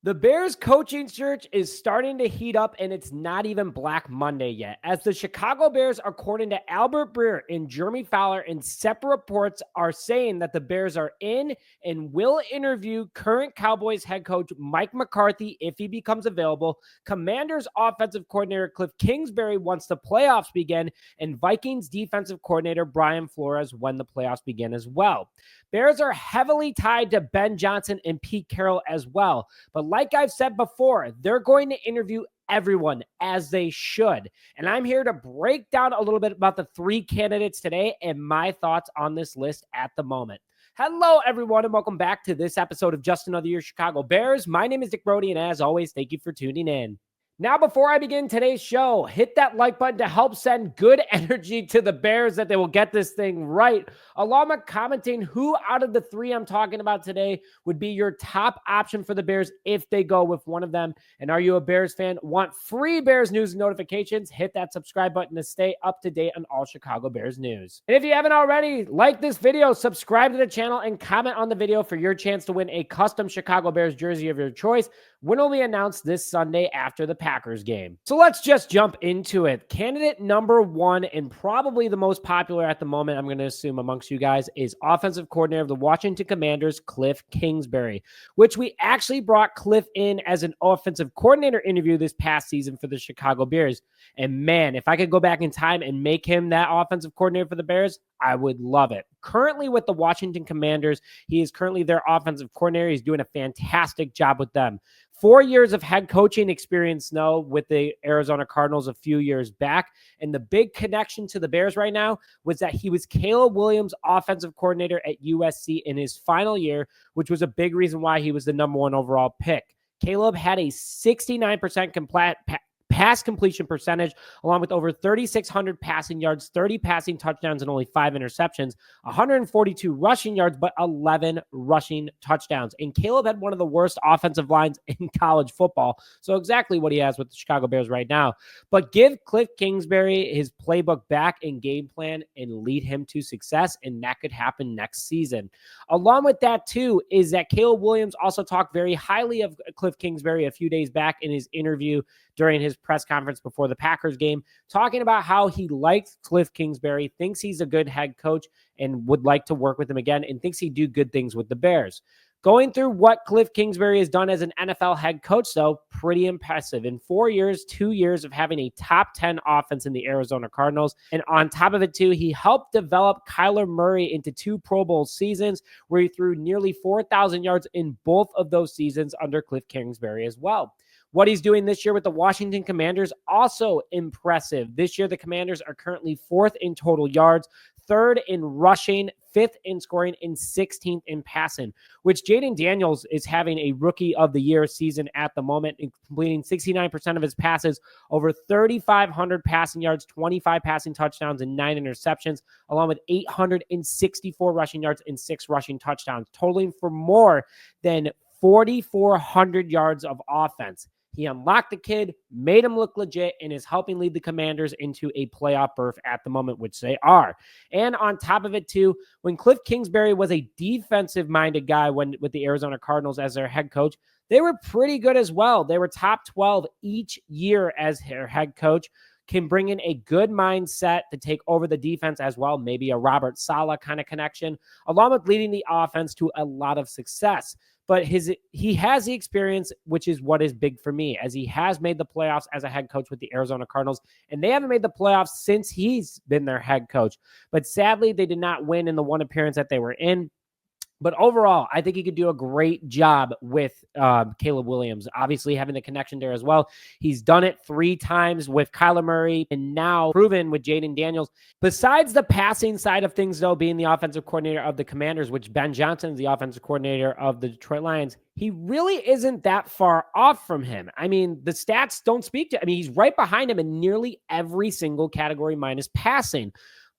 The Bears coaching search is starting to heat up, and it's not even Black Monday yet, as the Chicago Bears, according to Albert Breer and Jeremy Fowler, and separate reports are saying that the Bears are in and will interview current Cowboys head coach Mike McCarthy if he becomes available. Commanders offensive coordinator Kliff Kingsbury once the playoffs begin, and Vikings defensive coordinator Brian Flores when the playoffs begin as well. Bears are heavily tied to Ben Johnson and Pete Carroll as well. But like I've said before, they're going to interview everyone as they should. And I'm here to break down a little bit about the three candidates today and my thoughts on this list at the moment. Hello, everyone, and welcome back to this episode of Just Another Year Chicago Bears. My name is Dick Brody, and as always, thank you for tuning in. Now, before I begin today's show, hit that like button to help send good energy to the Bears that they will get this thing right, along with commenting who out of the three I'm talking about today would be your top option for the Bears if they go with one of them. And are you a Bears fan? Want free Bears news and notifications? Hit that subscribe button to stay up to date on all Chicago Bears news. And if you haven't already, like this video, subscribe to the channel, and comment on the video for your chance to win a custom Chicago Bears jersey of your choice. When will be announced this Sunday after the Packers game. So let's just jump into it. Candidate number one, and probably the most popular at the moment, I'm going to assume amongst you guys, is offensive coordinator of the Washington Commanders, Kliff Kingsbury, which we actually brought Kliff in as an offensive coordinator interview this past season for the Chicago Bears. And man, if I could go back in time and make him that offensive coordinator for the Bears, I would love it. Currently with the Washington Commanders, he is currently their offensive coordinator. He's doing a fantastic job with them. 4 years of head coaching experience now with the Arizona Cardinals a few years back. And the big connection to the Bears right now was that he was Caleb Williams' offensive coordinator at USC in his final year, which was a big reason why he was the number one overall pick. Caleb had a 69% pass completion percentage, along with over 3,600 passing yards, 30 passing touchdowns, and only 5 interceptions, 142 rushing yards, but 11 rushing touchdowns. And Caleb had one of the worst offensive lines in college football. So exactly what he has with the Chicago Bears right now. But give Kliff Kingsbury his playbook back and game plan and lead him to success, and that could happen next season. Along with that, too, is that Caleb Williams also talked very highly of Kliff Kingsbury a few days back in his interview during his press conference before the Packers game, talking about how he likes Kliff Kingsbury, thinks he's a good head coach, and would like to work with him again, and thinks he'd do good things with the Bears. Going through what Kliff Kingsbury has done as an NFL head coach, though, pretty impressive. In 4 years, 2 years of having a top 10 offense in the Arizona Cardinals. And on top of it, too, he helped develop Kyler Murray into 2 Pro Bowl seasons where he threw nearly 4,000 yards in both of those seasons under Kliff Kingsbury as well. What he's doing this year with the Washington Commanders, also impressive. This year, the Commanders are currently 4th in total yards, 3rd in rushing, 5th in scoring, and 16th in passing, which Jaden Daniels is having a rookie of the year season at the moment, completing 69% of his passes, over 3,500 passing yards, 25 passing touchdowns, and 9 interceptions, along with 864 rushing yards and 6 rushing touchdowns, totaling for more than 4,400 yards of offense. He unlocked the kid, made him look legit, and is helping lead the Commanders into a playoff berth at the moment, which they are. And on top of it, too, when Kliff Kingsbury was a defensive-minded guy with the Arizona Cardinals as their head coach, they were pretty good as well. They were top 12 each year as their head coach. Can bring in a good mindset to take over the defense as well, maybe a Robert Saleh kind of connection, along with leading the offense to a lot of success. But he has the experience, which is what is big for me, as he has made the playoffs as a head coach with the Arizona Cardinals, and they haven't made the playoffs since he's been their head coach. But sadly, they did not win in the one appearance that they were in. But overall, I think he could do a great job with Caleb Williams, obviously having the connection there as well. He's done it 3 times with Kyler Murray and now proven with Jaden Daniels. Besides the passing side of things, though, being the offensive coordinator of the Commanders, which Ben Johnson is the offensive coordinator of the Detroit Lions, he really isn't that far off from him. I mean, the stats don't speak to, he's right behind him in nearly every single category minus passing.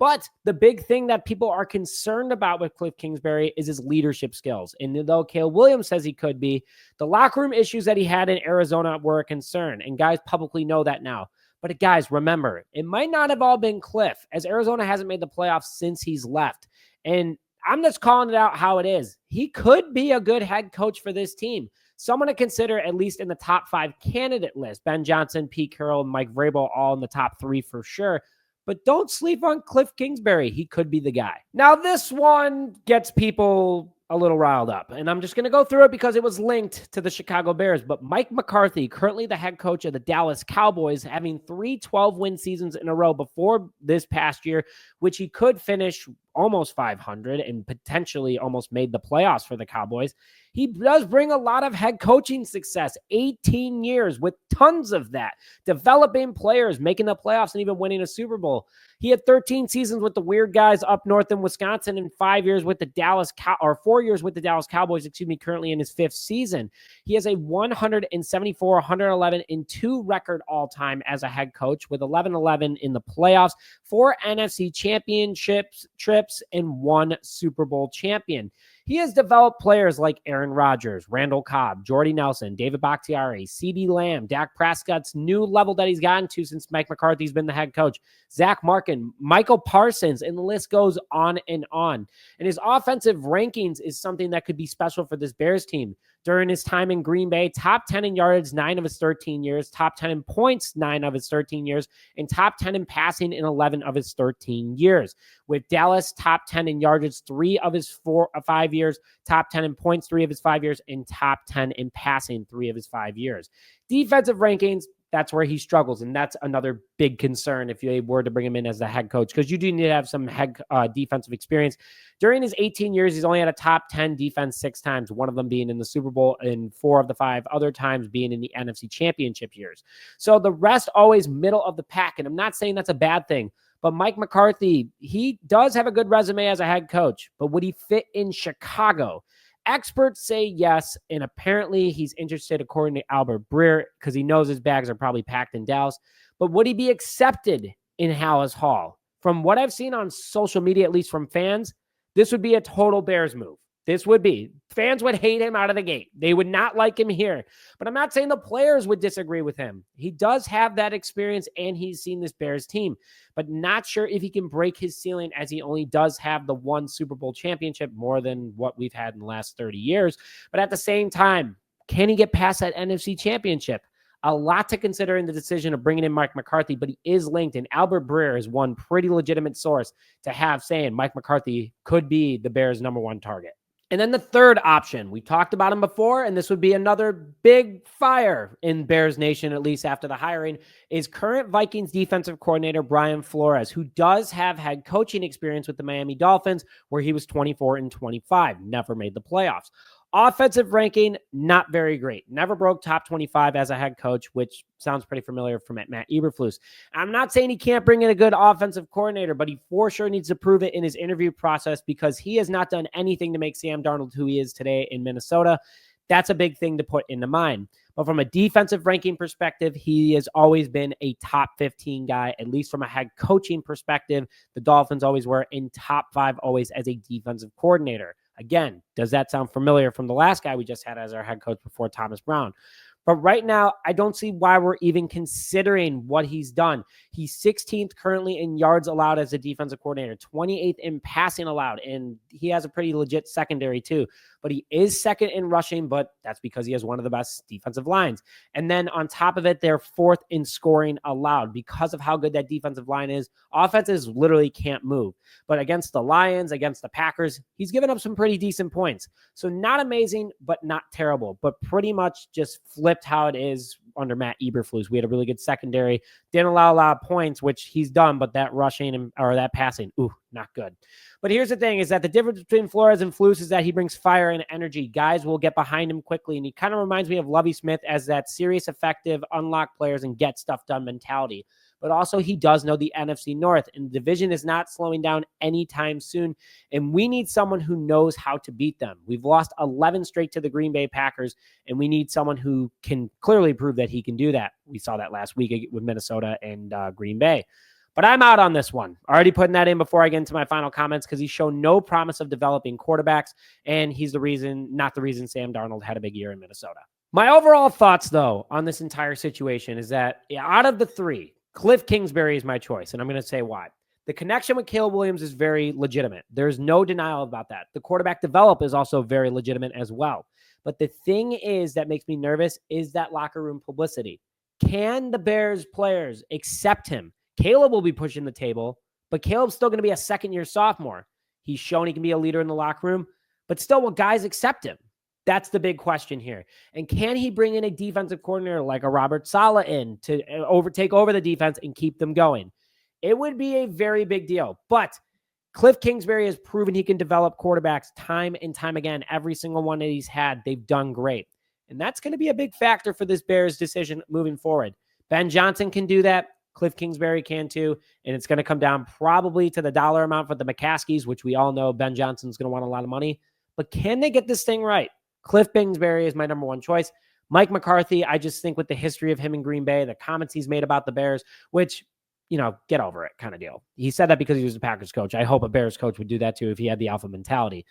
But the big thing that people are concerned about with Kliff Kingsbury is his leadership skills. And though Caleb Williams says he could be, the locker room issues that he had in Arizona were a concern. And guys publicly know that now. But guys, remember, it might not have all been Kliff, as Arizona hasn't made the playoffs since he's left. And I'm just calling it out how it is. He could be a good head coach for this team. someone to consider at least in the top 5 candidate list. Ben Johnson, Pete Carroll, Mike Vrabel, all in the top 3 for sure. But don't sleep on Kliff Kingsbury. He could be the guy. Now, this one gets people a little riled up, and I'm just going to go through it because it was linked to the Chicago Bears. But Mike McCarthy, currently the head coach of the Dallas Cowboys, having 3 12-win seasons in a row before this past year, which he could finish almost 500 and potentially almost made the playoffs for the Cowboys. He does bring a lot of head coaching success, 18 years with tons of that, developing players, making the playoffs, and even winning a Super Bowl. He had 13 seasons with the weird guys up north in Wisconsin and 4 years with the Dallas Cowboys, currently in his 5th season. He has a 174, 111, and 2 record all-time as a head coach with 11-11 in the playoffs, 4 NFC championships trips, and 1 Super Bowl champion. He has developed players like Aaron Rodgers, Randall Cobb, Jordy Nelson, David Bakhtiari, CeeDee Lamb, Dak Prescott's new level that he's gotten to since Mike McCarthy's been the head coach, Zach Markin, Michael Parsons, and the list goes on and on. And his offensive rankings is something that could be special for this Bears team. During his time in Green Bay, top 10 in yards, 9 of his 13 years, top 10 in points, 9 of his 13 years, and top 10 in passing in 11 of his 13 years. With Dallas, top 10 in yardage, 3 of his 5 years, top 10 in points, 3 of his 5 years, and top 10 in passing, 3 of his 5 years. Defensive rankings, that's where he struggles, and that's another big concern if you were to bring him in as the head coach, because you do need to have some defensive experience. During his 18 years, he's only had a top 10 defense 6 times, one of them being in the Super Bowl and 4 of the 5 other times being in the NFC Championship years. So the rest always middle of the pack, and I'm not saying that's a bad thing, but Mike McCarthy, he does have a good resume as a head coach, but would he fit in Chicago? Experts say yes, and apparently he's interested, according to Albert Breer, because he knows his bags are probably packed in Dallas. But would he be accepted in Hallis Hall? From what I've seen on social media, at least from fans, this would be a total Bears move. This would be. Fans would hate him out of the gate. They would not like him here. But I'm not saying the players would disagree with him. He does have that experience, and he's seen this Bears team. But not sure if he can break his ceiling, as he only does have the 1 Super Bowl championship, more than what we've had in the last 30 years. But at the same time, can he get past that NFC championship? A lot to consider in the decision of bringing in Mike McCarthy, but he is linked, and Albert Breer is one pretty legitimate source to have saying Mike McCarthy could be the Bears' number 1 target. And then the third option, we talked about him before, and this would be another big fire in Bears Nation, at least after the hiring, is current Vikings defensive coordinator Brian Flores, who does have head coaching experience with the Miami Dolphins, where he was 24-25, never made the playoffs. Offensive ranking, not very great. Never broke top 25 as a head coach, which sounds pretty familiar from Matt Eberflus. I'm not saying he can't bring in a good offensive coordinator, but he for sure needs to prove it in his interview process, because he has not done anything to make Sam Darnold who he is today in Minnesota. That's a big thing to put into mind. But from a defensive ranking perspective, he has always been a top 15 guy, at least from a head coaching perspective. The Dolphins always were in top 5 always as a defensive coordinator. Again, does that sound familiar from the last guy we just had as our head coach before, Thomas Brown? But right now, I don't see why we're even considering what he's done. He's 16th currently in yards allowed as a defensive coordinator, 28th in passing allowed, and he has a pretty legit secondary too. But he is second in rushing, but that's because he has one of the best defensive lines. And then on top of it, they're 4th in scoring allowed because of how good that defensive line is. Offenses literally can't move. But against the Lions, against the Packers, he's given up some pretty decent points. So not amazing, but not terrible, but pretty much just flipped how it is under Matt Eberflus. We had a really good secondary, didn't allow a lot of points, which he's done, but that rushing or that passing, not good. But here's the thing, is that the difference between Flores and Flus is that he brings fire and energy. Guys will get behind him quickly, and he kind of reminds me of Lovie Smith as that serious, effective, unlock players and get stuff done mentality. But also he does know the NFC North, and the division is not slowing down anytime soon, and we need someone who knows how to beat them. We've lost 11 straight to the Green Bay Packers, and we need someone who can clearly prove that he can do that. We saw that last week with Minnesota and Green Bay. But I'm out on this one. Already putting that in before I get into my final comments, because he's shown no promise of developing quarterbacks, and he's not the reason Sam Darnold had a big year in Minnesota. My overall thoughts, though, on this entire situation is that out of the 3, Kliff Kingsbury is my choice, and I'm going to say why. The connection with Caleb Williams is very legitimate. There's no denial about that. The quarterback develop is also very legitimate as well. But the thing is that makes me nervous is that locker room publicity. Can the Bears players accept him? Caleb will be pushing the table, but Caleb's still going to be a second-year sophomore. He's shown he can be a leader in the locker room, but still, will guys accept him? That's the big question here. And can he bring in a defensive coordinator like a Robert Saleh in to take over the defense and keep them going? It would be a very big deal. But Kliff Kingsbury has proven he can develop quarterbacks time and time again. Every single one that he's had, they've done great. And that's going to be a big factor for this Bears decision moving forward. Ben Johnson can do that. Kliff Kingsbury can too. And it's going to come down probably to the dollar amount for the McCaskies, which we all know Ben Johnson's going to want a lot of money. But can they get this thing right? Kliff Kingsbury is my number one choice. Mike McCarthy, I just think with the history of him in Green Bay, the comments he's made about the Bears, which, get over it kind of deal. He said that because he was a Packers coach. I hope a Bears coach would do that too if he had the alpha mentality.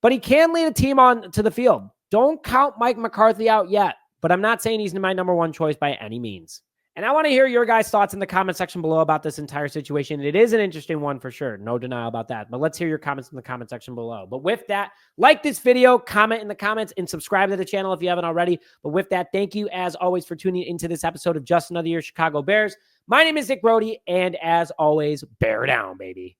But he can lead a team on to the field. Don't count Mike McCarthy out yet, but I'm not saying he's my number one choice by any means. And I want to hear your guys' thoughts in the comment section below about this entire situation. It is an interesting one for sure. No denial about that. But let's hear your comments in the comment section below. But with that, like this video, comment in the comments, and subscribe to the channel if you haven't already. But with that, thank you as always for tuning into this episode of Just Another Year Chicago Bears. My name is Nick Brody, and as always, bear down, baby.